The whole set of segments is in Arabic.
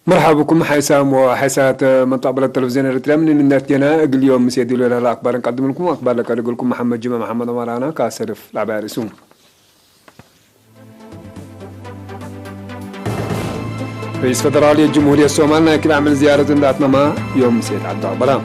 مرحبا بكم حيسام وحيسات منطقة بلد التلفزيون الإريتريا من الناتجنا اليوم سيدي له الأخبار نقدم لكم أخبار لك لكم محمد جمع محمد أمرانا كاسرف العباء رسوم. رئيس فدرالية الجمهورية الصومال ناكل عمل زيارة ذات مما يوم سيد عبد الله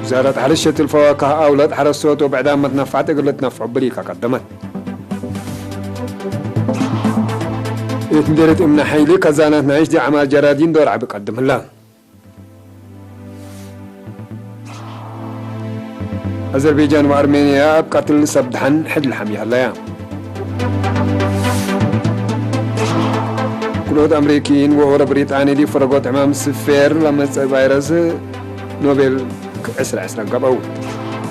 وزارة حرشة الفواكه أولاد حرصوت وبعدها ما تنفعت قلت نفع بريكا قدمت مديرة امنا حيلي كزانات نعيش دي عمال جرادين دور عبي قدم الله أذربيجان وأرمينيا بقتل سبدحن حد الحمية هلا كلود أمريكيين وورا بريطانيا دي فرقوت عمام السفير لما فيروس نوبل عسر قبعو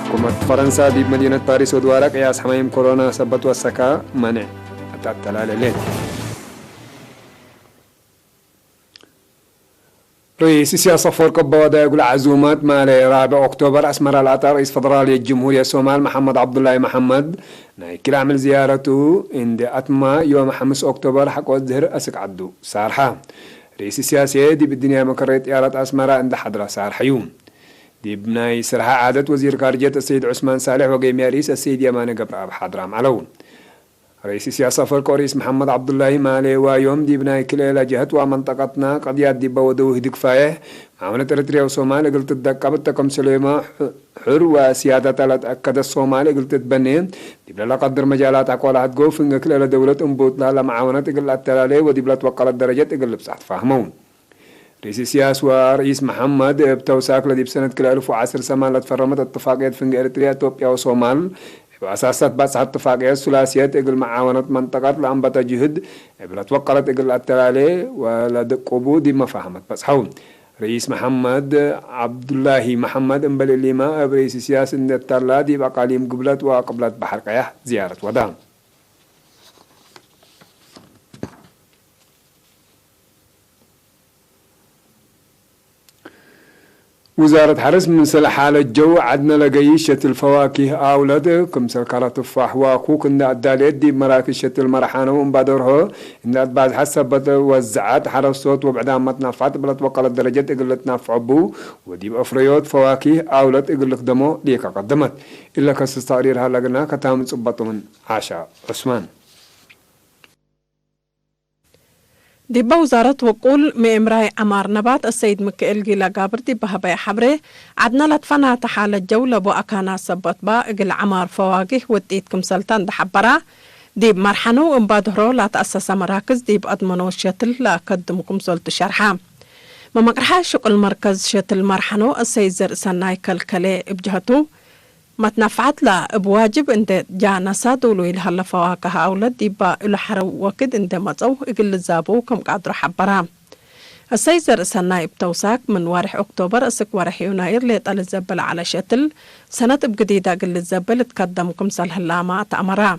حكومة فرنسا دي بمدينة باريس ودوارا قياس حمايم كورونا سبت والسكا منع التلال الليل. رئيس السياسة فورك بودا يقول عزومات مالي 4 أكتوبر أسمر الأطار رئيس فدرالية الجمهورية الصومال محمد عبد الله محمد نايكل عمل زيارته عند أتما يوم 5 أكتوبر حق الزهر أسك عدو سارحة رئيس السياسة دي بالدنيا مكريت إيارة أسمرة عند حضرة سارحة يوم دي بناي سرحة عادة وزير خارجية السيد عثمان صالح وقيم رئيس السيد يمان قبر حضرة معلون رئيس السياسة فرق رئيس محمد عبد الله مالي ويوم دي بناي كل جهة ومنطقتنا قد يدي بودوه دكفايه معاونة إريتريا وصومال قلت تدقبت تكم سليمة حر وسيادة لا تأكد الصومال قلت تبني دي بلا قدر مجالات أقوال هتقوف إن كل دولة أنبوت لها معاونة قل التلالي ودي بلا توقع الدرجات قل بساعت فاهمون رئيس السياسة ورئيس محمد بتوساك لدي بسنة كل 1010 سمالة فرمت اتفاقية فنج إريتريا إثيوبيا وصومال وأساسات بس اتفاقية ثلاثيات إقل معاونة منطقات لأنبت جهد بلا توقعت إقل التلالي ولدقبو دي ما فهمت بس حول رئيس محمد عبد الله محمد انبل اللي ما رئيس السياسة التلا دي بقاليم قبلت وقبلت بحر قياح زيارة ودام وزارة حرس من حالة الجو عدنا لقيشة الفواكه أولاد كمثل كرة تفاح وكوك إن الداليت دي مراكشة المرحانة ومبادرها إن بعد حسب وزعات حرس صوت وبعدها ما تنفعت بلا توقع الدرجات إقل تنفع بو ودي بأفريات فواكه أولاد إقل قدموا ليك قدمت إلا كستستعريرها لقنا كتام صبط من عشاء عثمان دي بوزارة وقول مئمراي عمار نبات السيد مكيل جيلا قابر دي بهبايا حبري عدنا لتفنا تحال الجولة بو أكانا سبت با إقل عمار فواقه وديت كمسلتان دحبرا دي بمرحنو انبادهرو لا تأسس مراكز دي بأدمنو الشتل لا قدمو كمسلت شرحا ممقرحا شقل مركز شتل مرحنو السيد زر سناي كالكالي بجهتو ما تنفعت لا بواجب انت جانا سادولو يلهلا فواكه أولاد ديبا الحرو وكد انت مزو اقل الزابو كم قادرو حبرا السيزر سنايب توساك من وارح أكتوبر اسك وارح يناير ليطال الزبل على شتل سنة بجديدة قل الزبل تقدم كمسال هلاما تأمرا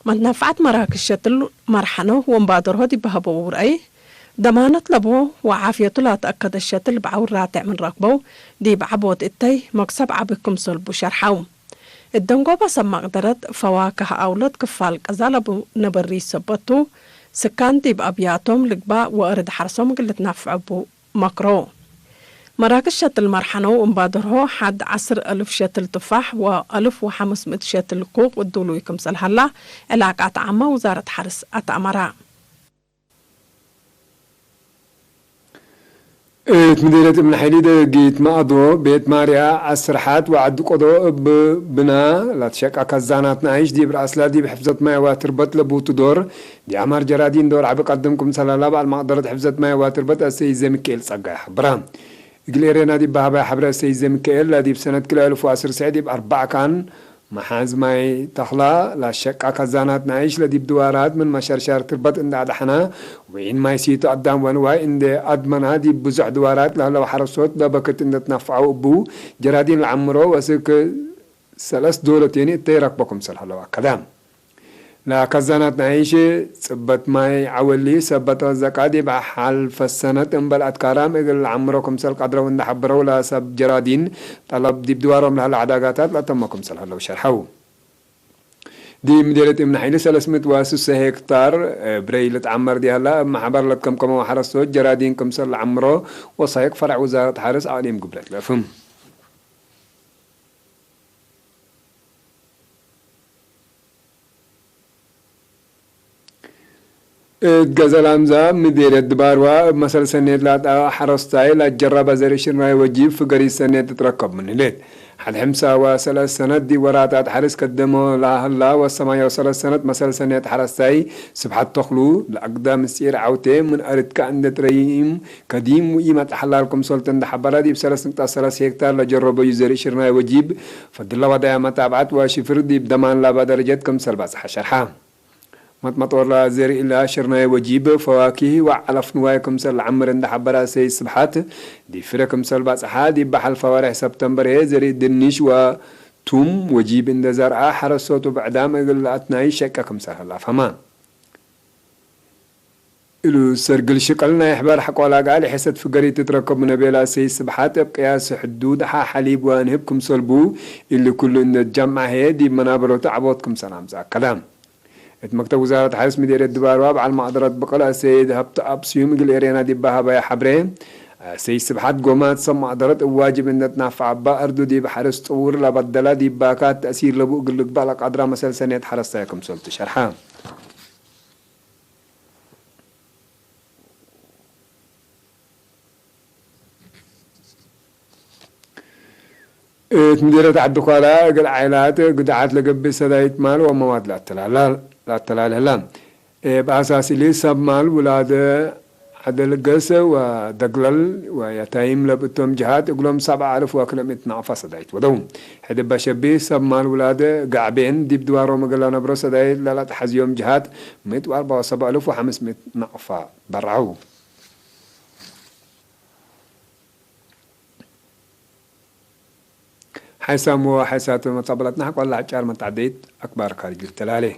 ما تنفعت مراكز شتل مرحنو ومبادره ديبا هبور اي دمانة لبو وعافية لا تأكد الشتل بعور راتع من ركبو دي بعبوت التي مكسب عبكم صلبو شرحو الدنقوبة سما قدرت فواكه أولاد كفال كزالبو نبري سبتو سكان دي بأبياتهم لقبا وأرد حرصهم قلت نفعبو مكرو مراكز شتل مرحنو ومبادره حد 10,000 شتل تفاح و1500 شتل كوق والدولو يكمسل هلا علاقات عامة وزارة حرس أتأمرا مدينة ابن حليد جيت مأضو بيت ماريا عسرحات وعد قضو بنا لا تشك أكزانات نعيش دي برأسلا دي بحفظة ماء واتربط لبوت دور دي عمار جرادين دور عبق قدمكم سلالة بعد مقدرة حفظة ماء واتربط السيد زي مكيل صقاح برام إقليرينا دي بهابا حبرا السيد زي مكيل لا دي بسنة كل 1010 سعيدي ب4 كان محاز ماي تخلا لا شك أكزانات نعيش لدي بدوارات من مشارشار تربط إن عدحنا وين ما يسيتو قدام ونواي إن أدمن هذه بزع دوارات لها لو حرصوت لبكت إن تنفعوا بو جرادين العمرو وسك 3 دولتين تيرك بكم سلها لو كلام لا كزانات نعيش سبت ماي عولي سبت الزكاة بحال فالسنة انبل أتكارام إقل عمركم سل قدروا إن حبروا لا سب جرادين طلب دي بدوارهم لها العداقاتات لا تمكم سل هلو شرحو دي مديرة ابن حيلي 306 هكتار بريلة عمر دي هلا محبر لكم كم وحرسوت جرادين كم سل عمره وصايق فرع وزارة حرس عالم قبلت لفهم جزال همزة مديرة دباروا مثل سنة لا حرستاي لا جرب زريشنا وجيب في قريب سنة تتركب من الليل حد حمسة وثلاث سنة دي وراتات حرس قدموا لا هلا والسماية وثلاث سنة مثل سنة حرستاي سبحة تخلو لأقدام السير عوتي من أرد كأن تريم قديم وإيمة حلالكم سلطان دحبرة دي بثلاث نقطة 3 هكتار لجربوا يزريشنا وجيب فضل وضع متابعات وشفر دي بدمان لا بدرجتكم سلباس حشرحام مطمطور لا زر إلا شرنا وجيب فواكه وعلف نوايكم سل عمر عند حبرا سي سبحات دي فركم سل باس حادي بحل فوارح سبتمبر زري دنيش وتوم وجيب عند زرعة حرسوت بعدام يقول أتناي شككم سل الله فما إلو سرقل شقلنا يحبر حق ولا قال حسد فقري تتركب من بلا سي سبحات بقياس حدود حليب وانهبكم سلبو اللي كله إن الجمع هي منابر تعبوتكم سلام زاك كلام مكتب وزارة حرس مديرية دباروا على المقدرة بقلا سيد هبت أبسيوم قل إرينا دي بها بيا حبرين سيد سبحات قومات سم مقدرة واجب إن تنافع با أردو دي بحرس طور لبدلا دي باكات تأثير لبو قلق بالك قدرة مسل سنة حرس سايكم سلط شرحان مديرية عبدالقادة قل عائلات قدعات لقبي سدايت مال ومواد لا تلال هلام بأساس اللي سب مال ولادة عدل قسة ودقلل ويتايم لبتهم جهات يقولهم 7,000 وكلم 12 صدايت ودوم حد بشبي سب مال ولادة قاعبين ديب دوارو مقلا نبرو صدايت لا تحزيهم جهات 174,500 نقفة برعو حيسام وحيسات مطبلتنا حق والله عجار من تعديد أكبر خارج التلالي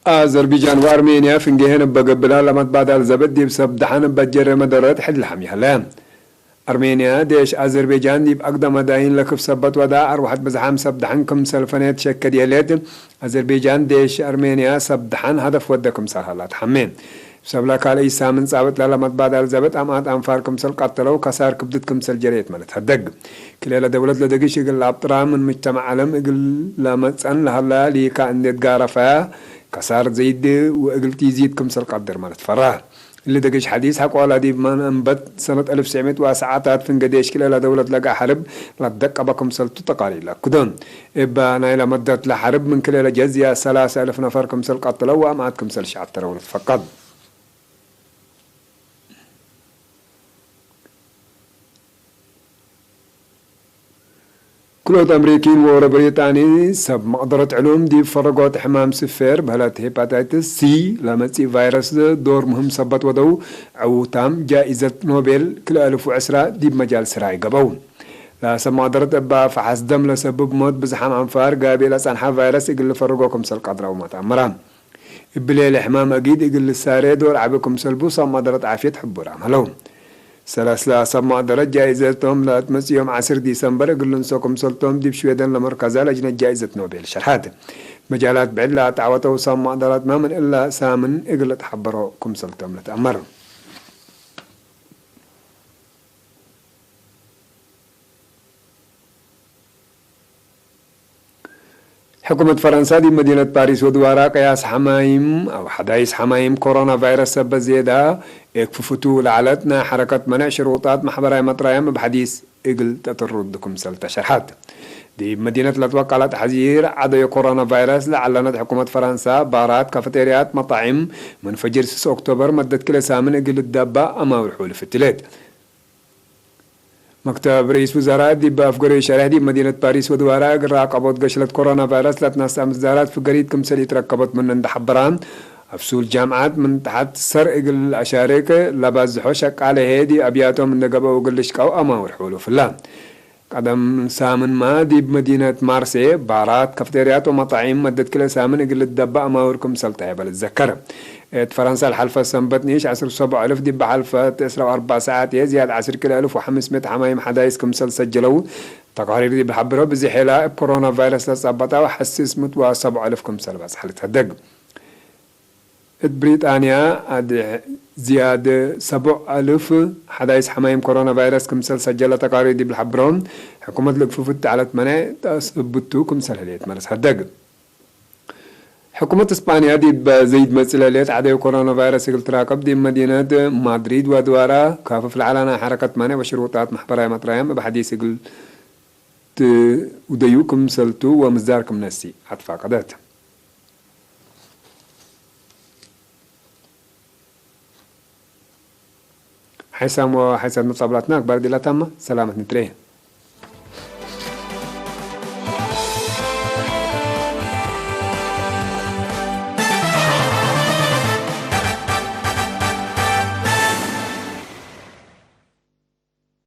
أذربيجان وأرمينيا فنجهن بقبلها لما تبادل زبد بسبب دحن بجر مدرات حد الحمي هلام أرمينيا ديش أذربيجان دي بأقدم داين لكف سبت ودا أروحت بزحام سبدحنكم سلفنات شكا ديالات أذربيجان ديش أرمينيا سبدحن هدف ودكم سهلات حمين سبلا قال إيسا من صابت لما تبادل زبد أمات أنفاركم سل قتلو كسار كبدتكم سل جريت مالت هدق كلا دولة لدقيش يقل لابطرا من مجتمع علم يقل لما تسأل لهلا ليكا أندت قارفا كسار زيد وقل تيزيدكم سل قدر مالت فراه اللي دقيش حديث حق ولا دي من انبت سنة 1900 وساعات فين قديش كلا دولة لقى حرب لدق أبكم سلطو تقاري لك كدون إبا نايلا مدت لحرب من كلا جزية 3,000 نفر كم سل قتلوا وأماتكم سل شعب ترون فقط كلوت أمريكين ورا بريطاني سب مقدرة علوم دي فرقات حمام سفير بهلات هيباتيتس سي لما تسي فيروس دور مهم سبت ودو أو تام جائزة نوبل كل 1010 دي بمجال سراي قبون لا سب مقدرة أبا فحص دم لسبب موت بزحام أنفار قابل أسانحا فيروس يقل فرقوكم سل قدرة وما تأمران إبليل حمام أكيد يقل الساري دور عبكم سلبو سب مقدرة عافية حبور عملهم سلاسلا سما درجة جائزتهم لا تمس يوم 10 ديسمبر يقولون سوكم سلطهم دي بشويدن لمركزها لجنة جائزة نوبل شرحات مجالات بعلا تعوتوا سما درات ما من إلا سامن إقلت حبروا كم سلطهم لتأمر حكومة فرنسا دي مدينة باريس ودوارا قياس حمايم أو حدايس حمايم كورونا فيروس سبب زيادة يكففتو لعلتنا حركة منع شروطات محبراء مطرايم بحديث إقل تتردكم سلطة شرحات دي مدينة لتوقع تحذير عدوى كورونا فيروس لعلنت حكومة فرنسا بارات كافيتريات مطاعم من فجر 6 أكتوبر مدت كل سامن إقل الدابة أما والحول في التلات مكتب رئيس وزراء دي بأفقري شرح دي مدينة باريس ودوارا راقبت قشلة كورونا فيروس لتناس مزارات في قريد كم سلي تركبت من عند حبران أفسول جامعات من تحت سر إقل الأشارك لبازحو شك على هيدي أبياتهم من دقبا وقلش كاو أما ورحولو في الله قدم سامن ما دي بمدينة مارسي بارات كافتريات ومطاعم مدت كلا سامن إقل الدبا أما وركم سلطة بل الذكر فرنسا الحلفة سنبتنيش 17,000 دي بحلفة 4 ساعات يزياد 10,500 حمايم حدايس كمسل سجلوا تقارير دي بحبروا بزي حلا كورونا فيروس لصابتا وحسس متوا 7,000 كمسل بس حالتها دق بريطانيا زيادة 7,000 حدايس حمايم كورونا فيروس كمسل سجلة تقارير دي بالحبرون حكومة لقفوفت على 8 تثبتوا كمسل هليت مرس هدق حكومة اسبانيا دي بزيد مسئلة عدو كورونا فيروس تراقب دي مدينة مدريد ودوارا كافف العلانة حركة 8 وشروطات محبرة مطريم بحديث يقول وديوكم سلتو ومزداركم نسي عطفاقدات حسام وحسام مصابلاتنا أكبر دي لا تامة سلامة نتريه